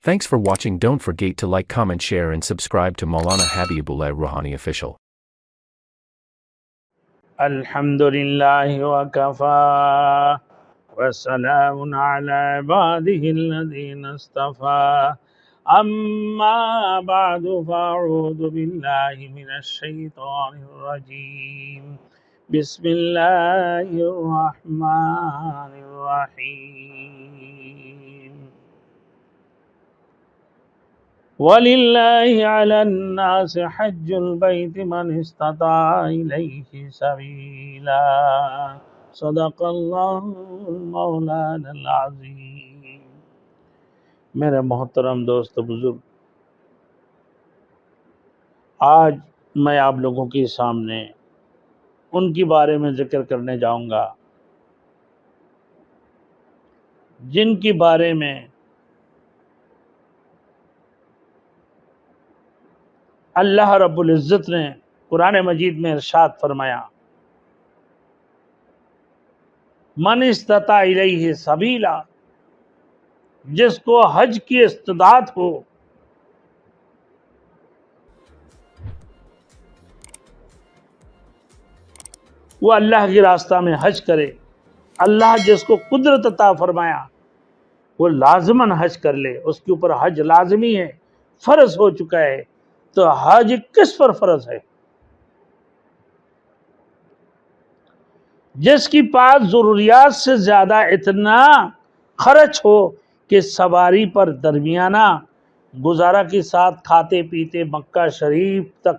Thanks for watching. Don't forget to like, comment, share and subscribe to Maulana Habibullah Rouhani Official. الحمدللہ وکفا وسلام علی عباده الذین اصطفى اما بعد فاعوذ باللہ من الشیطان الرجیم بسم اللہ الرحمن الرحیم وَلِلَّهِ عَلَى النَّاسِ حَجُّ الْبَيْتِ مَنِ اسْتَطَاعَ إِلَيْهِ سَبِيلًا صدق اللہ مولانا العظیم۔ میرے محترم دوست بزرگ، آج میں آپ لوگوں کے سامنے ان کی بارے میں ذکر کرنے جاؤں گا جن کی بارے میں اللہ رب العزت نے قرآن مجید میں ارشاد فرمایا، من استطاع الیہ سبیلا، جس کو حج کی استطاعت ہو وہ اللہ کی راستہ میں حج کرے۔ اللہ جس کو قدرت عطا فرمایا وہ لازماً حج کر لے، اس کے اوپر حج لازمی ہے، فرض ہو چکا ہے۔ تو حج کس پر فرض ہے؟ جس کی پاس ضروریات سے زیادہ اتنا خرچ ہو کہ سواری پر درمیانہ گزارا کے ساتھ کھاتے پیتے مکہ شریف تک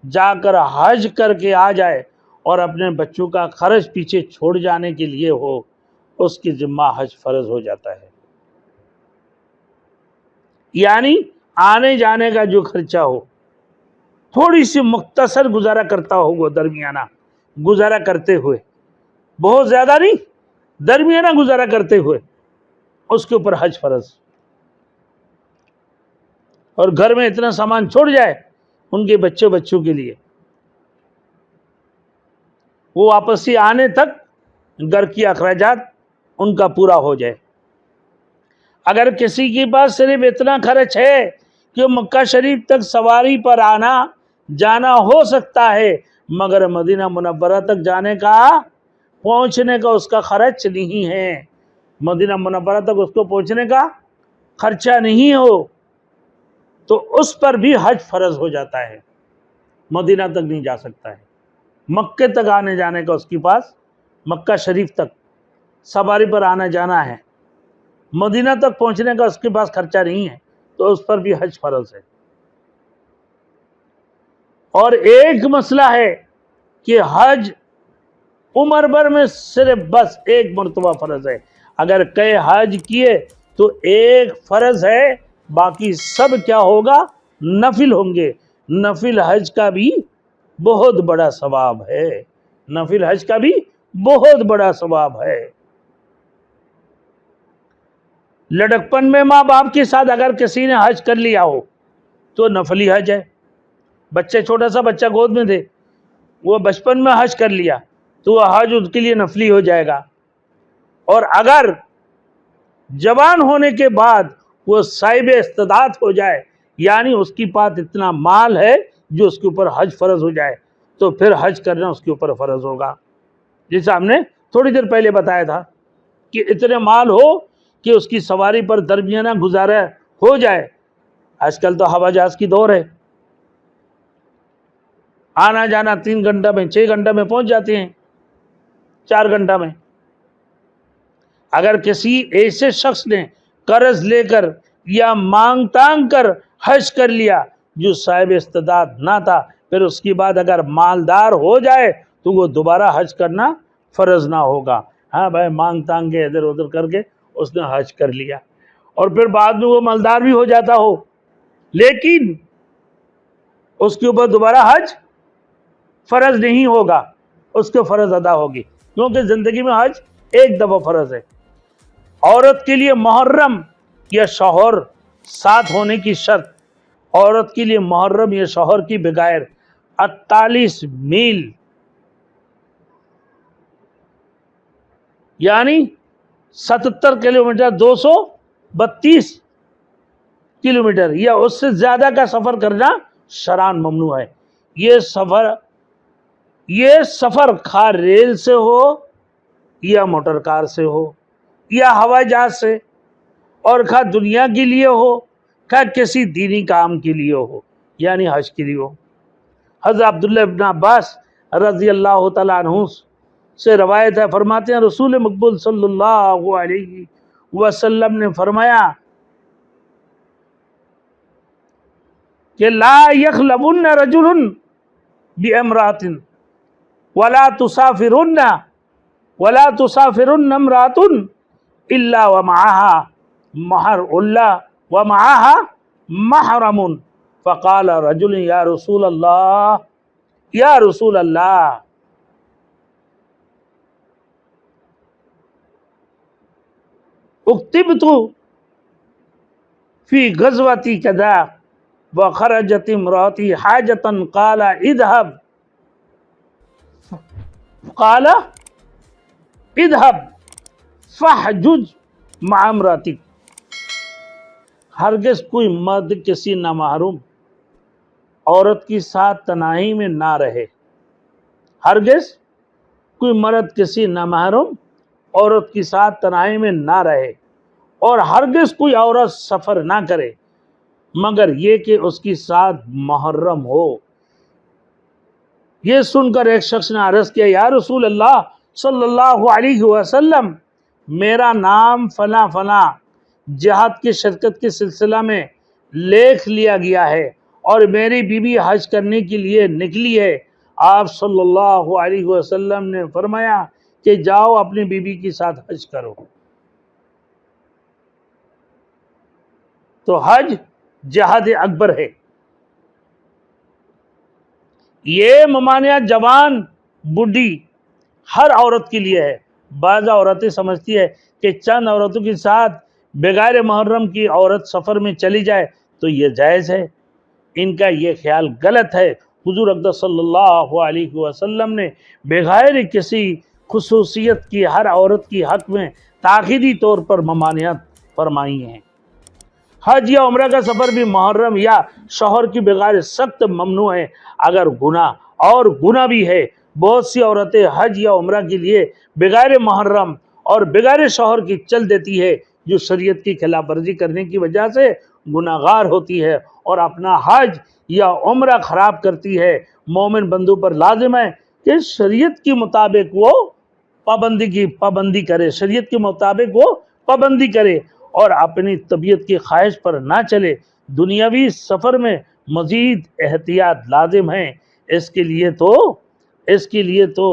جا کر حج کر کے آ جائے اور اپنے بچوں کا خرچ پیچھے چھوڑ جانے کے لیے ہو، اس کی ذمہ حج فرض ہو جاتا ہے۔ یعنی آنے جانے کا جو خرچہ ہو، تھوڑی سی مختصر گزارا کرتا ہوگا، درمیانہ گزارا کرتے ہوئے، بہت زیادہ نہیں، درمیانہ گزارا کرتے ہوئے، اس کے اوپر حج فرض۔ اور گھر میں اتنا سامان چھوڑ جائے ان کے بچوں کے لیے، وہ واپسی آنے تک گھر کی اخراجات ان کا پورا ہو جائے۔ اگر کسی کے پاس صرف اتنا خرچ ہے کہ مکہ شریف تک سواری پر آنا جانا ہو سکتا ہے، مگر مدینہ منورہ تک جانے کا پہنچنے کا اس کا خرچ نہیں ہے، مدینہ منورہ تک اس کو پہنچنے کا خرچہ نہیں ہو، تو اس پر بھی حج فرض ہو جاتا ہے۔ مدینہ تک نہیں جا سکتا ہے، مکہ تک آنے جانے کا اس کے پاس، مکہ شریف تک سواری پر آنا جانا ہے، مدینہ تک پہنچنے کا اس کے پاس خرچہ نہیں ہے، تو اس پر بھی حج فرض ہے۔ اور ایک مسئلہ ہے کہ حج عمر بھر میں صرف بس ایک مرتبہ فرض ہے۔ اگر کئی حج کیے تو ایک فرض ہے، باقی سب کیا ہوگا؟ نفل ہوں گے۔ نفل حج کا بھی بہت بڑا ثواب ہے، نفل حج کا بھی بہت بڑا ثواب ہے۔ لڑکپن میں ماں باپ کے ساتھ اگر کسی نے حج کر لیا ہو تو نفلی حج ہے۔ بچے چھوٹا سا بچہ گود میں تھے، وہ بچپن میں حج کر لیا تو وہ حج ان کے لیے نفلی ہو جائے گا۔ اور اگر جوان ہونے کے بعد وہ صاحب استطاعت ہو جائے، یعنی اس کی پاس اتنا مال ہے جو اس کے اوپر حج فرض ہو جائے، تو پھر حج کرنا اس کے اوپر فرض ہوگا۔ جیسے ہم نے تھوڑی دیر پہلے بتایا تھا کہ اتنے مال ہو کہ اس کی سواری پر درمیانہ گزارا ہو جائے۔ آج کل تو ہوا جہاز کی دور ہے، آنا جانا 3 گھنٹہ میں 6 گھنٹہ میں پہنچ جاتے ہیں، 4 گھنٹہ میں۔ اگر کسی ایسے شخص نے قرض لے کر یا مانگ تانگ کر حج کر لیا جو صاحب استطاعت نہ تھا، پھر اس کے بعد اگر مالدار ہو جائے تو وہ دوبارہ حج کرنا فرض نہ ہوگا۔ ہاں بھائی، مانگ تانگ کے ادھر ادھر کر کے اس نے حج کر لیا اور پھر بعد میں وہ مالدار بھی ہو جاتا ہو، لیکن اس کے اوپر دوبارہ حج فرض نہیں ہوگا، اس کے فرض ادا ہوگی، کیونکہ زندگی میں حج ایک دفعہ فرض ہے۔ عورت کے لیے محرم یا شوہر ساتھ ہونے کی شرط، عورت کے لیے محرم یا شوہر کی بغیر 48 میل یعنی 77 کلومیٹر 232 किलोमीटर या उससे ज़्यादा का सफ़र करना शरान ममनू है। ये सफ़र खा रेल से हो या मोटर कार से हो या हवाई जहाज से, और खा दुनिया के लिए हो खा किसी दीनी काम के लिए हो, यानी हज के लिए हो। हज़रत अब्दुल्लाह इब्न अब्बास रज़ी अल्लाह तआला अन्हु से रवायत है, फरमाते हैं रसूल मकबूल सल्लल्लाहु अलैहि वसल्लम ने फरमाया कि ला यखलबुन्न रजुलुन बिअम्रातिन वला तुसाफिरुन्न इम्रातुन इल्ला व मअहा महरमुन। फ़क़ाल रजुल या रसूल अल्लाह उक्तिबतु फी गज़वती कज़ा व खरजत इम्राती हाजतन क़ाल इज़हब फ़हजुज मअ इम्रातिक। हरगिज़ कोई मर्द किसी नामहरम औरत के साथ तनाई में ना रहे, हरगिज़ कोई मर्द किसी नामहरम औरत के साथ तनाई में ना रहे, और हरगिज़ कोई औरत सफ़र ना करे मगर ये कि उसके साथ मुहर्रम हो। ये सुनकर एक शख्स ने अर्ज़ किया, या रसूल अल्लाह सल्लल्लाहु अलैहि वसल्लम, मेरा नाम फला फला जिहाद की शिरकत के सिलसिला में लिख लिया गया है और मेरी बीवी हज करने के लिए निकली है। आप सल्लल्लाहु अलैहि वसल्लम ने फरमाया कि जाओ अपनी बीवी के साथ हज करो। तो हज जिहाद अकबर है। ये ममानिया जवान बूढ़ी हर औरत के लिए है। बाज़ औरतें समझती है कि चंद औरतों के साथ बगैर मुहर्रम की औरत सफ़र में चली जाए तो ये जायज़ है। इनका ये ख्याल गलत है। हुज़ूर अक़दस सल्लल्लाहु अलैहि वसल्लम ने बगैर किसी खुसूसियत की हर औरत की हक़ में ताक़ीदी तौर पर ममानियत फरमाई हैं। हज या उम्रा का सफ़र भी मुहर्रम या शौहर की बगैर सख्त ममनू है अगर गुनाह भी है। बहुत सी औरतें हज या उम्रा के लिए बगैर मुहर्रम और बगैर शौहर की चल देती है, जो शरीयत की खिलाफ वर्जी करने की वजह से गुनाहगार होती है और अपना हज या उम्रा ख़राब करती है। मोमिन बंदू पर लाजिम है कि शरीयत के मुताबिक वो पाबंदी करे, शरीयत के मुताबिक वो पाबंदी करे और अपनी तबीयत की ख्वाहिश पर ना चले। दुनियावी सफ़र में मज़ीद एहतियात लाजिम है। इसके लिए तो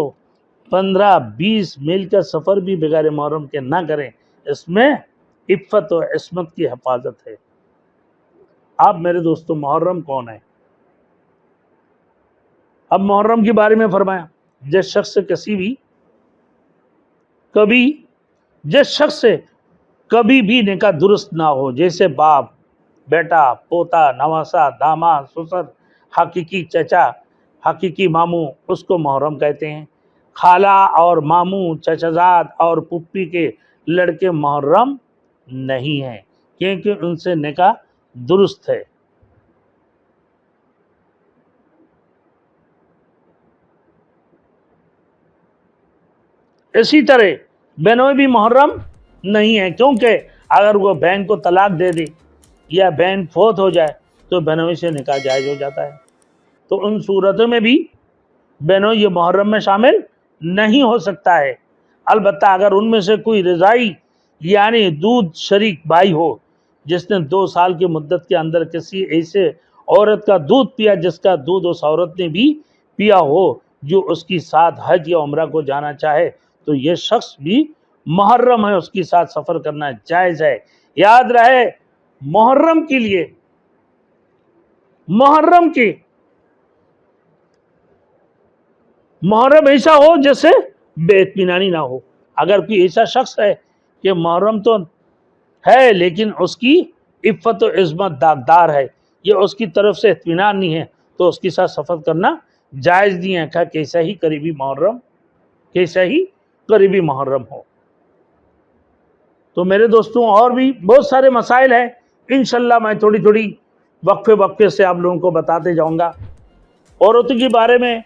15-20 मील का सफ़र भी बगैर मुहर्रम के ना करें। इसमें इफ़्फ़त और इस्मत की हिफाजत है। अब मेरे दोस्तों, मुहर्रम कौन है? अब मुहर्रम के बारे में फरमाया, जिस शख्स से कभी भी निकाह दुरुस्त ना हो, जैसे बाप, बेटा, पोता, नवासा, दामाद, ससुर, हकीकी चचा, हकीकी मामू, उसको मुहर्रम कहते हैं। खाला और मामू, चचाजाद और पुप्पी के लड़के मुहर्रम नहीं हैं, क्योंकि उनसे निकाह दुरुस्त है। इसी तरह बहनों भी मुहर्रम नहीं है, क्योंकि अगर वो बहन को तलाक दे दे या बहन फोत हो जाए तो बहनों से निकाह जायज़ हो जाता है। तो उन सूरतों में भी बहनों ये मुहर्रम में शामिल नहीं हो सकता है। अलबत्ता अगर उनमें से कोई रज़ाई यानी दूध शरीक भाई हो, जिसने 2 साल की मुद्दत के अंदर किसी ऐसे औरत का दूध पिया जिसका दूध उस औरत ने भी पिया हो, जो उसकी साथ हज या उम्रा को जाना चाहे, तो ये शख्स भी मुहर्रम है, उसके साथ सफ़र करना जायज़ है। याद रहे, मुहर्रम ऐसा हो जैसे बेइत्मीनानी ना हो। अगर कोई ऐसा शख्स है कि मुहर्रम तो है लेकिन उसकी इफ़्फ़त और इज़्ज़त दागदार है, ये उसकी तरफ से इत्मीनान नहीं है, तो उसके साथ सफ़र करना जायज़ नहीं है। क्या कैसा ही करीबी मुहर्रम हो। तो मेरे दोस्तों, और भी बहुत सारे मसाइल हैं इंशाल्लाह मैं थोड़ी थोड़ी वक्फे वक्फे से आप लोगों को बताते जाऊंगा। औरतों के बारे में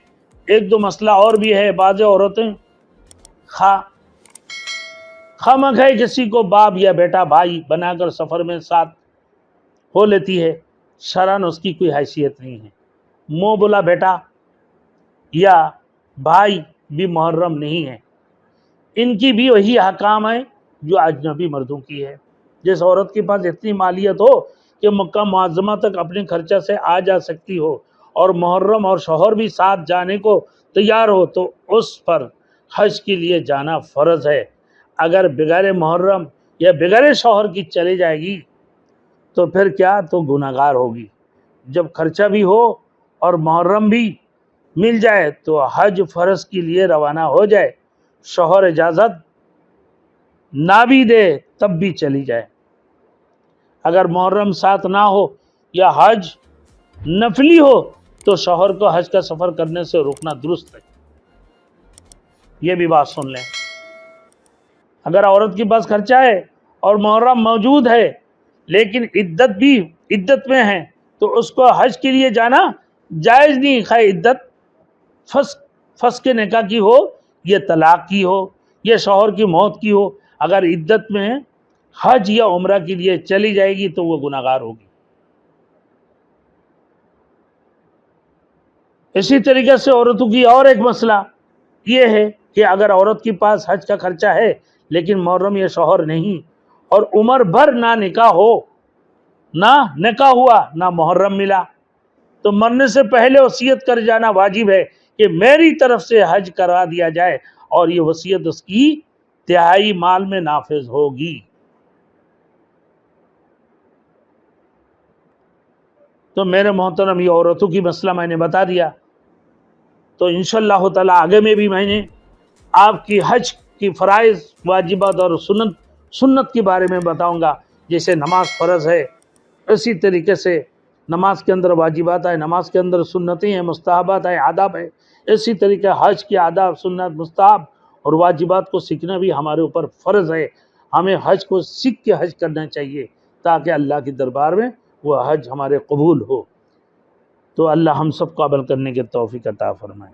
एक दो मसला और भी है। बाज़ औरतें खामख़ा किसी को बाप या बेटा भाई बनाकर सफ़र में साथ हो लेती है, शरन उसकी कोई हैसियत नहीं है। मोह बोला बेटा या भाई भी मुहर्रम नहीं है, इनकी भी वही हकाम है जो अजनबी मर्दों की है। जिस औरत के पास इतनी मालियत हो कि मक्का मुअज़्ज़मा तक अपने खर्चा से आ जा सकती हो और मुहर्रम और शौहर भी साथ जाने को तैयार हो, तो उस पर हज के लिए जाना फ़र्ज़ है। अगर बगैर मुहर्रम या बगैर शौहर की चली जाएगी तो फिर क्या, तो गुनाहगार होगी। जब खर्चा भी हो और मुहर्रम भी मिल जाए तो हज फ़र्ज़ के लिए रवाना हो जाए, शौहर इजाज़त ना भी दे तब भी चली जाए। अगर मुहर्रम साथ ना हो या हज नफली हो तो शौहर को हज का सफ़र करने से रोकना दुरुस्त है। ये भी बात सुन लें। अगर औरत के पास खर्चा है और मुहर्रम मौजूद है लेकिन इद्दत में है तो उसको हज के लिए जाना जायज़ नहीं। खैर इद्दत फस के निकाह की हो, ये तलाक की हो, ये शौहर की मौत की हो, अगर इद्दत में हज या उम्रा के लिए चली जाएगी तो वो गुनाहगार होगी। इसी तरीके से औरतों की और एक मसला ये है कि अगर औरत के पास हज का खर्चा है लेकिन मुहर्रम या शौहर नहीं और उम्र भर ना निकाह हुआ ना मुहर्रम मिला, तो मरने से पहले वसीयत कर जाना वाजिब है कि मेरी तरफ से हज करवा दिया जाए और ये वसीयत उसकी तिहाई माल में नाफिज होगी। तो मेरे मोहतरम, ये औरतों की मसला मैंने बता दिया। तो इंशाअल्लाह ताला आगे में भी मैंने आपकी हज की फ़राइज़, वाजिबात और सुन्नत के बारे में बताऊंगा। जैसे नमाज फ़र्ज़ है, इसी तरीके से नमाज के अंदर वाजिबात है, नमाज के अंदर सुन्नतें हैं, मुस्तहबात है, आदाब है। इसी तरीके हज के आदाब, सुन्नत, मुस्तहब और वाजिबात को सीखना भी हमारे ऊपर फ़र्ज़ है। हमें हज को सीख के हज करना चाहिए ताकि अल्लाह के दरबार में वह हज हमारे कबूल हो। तो अल्लाह हम सबको अमल करने की तौफीक अता फरमाए।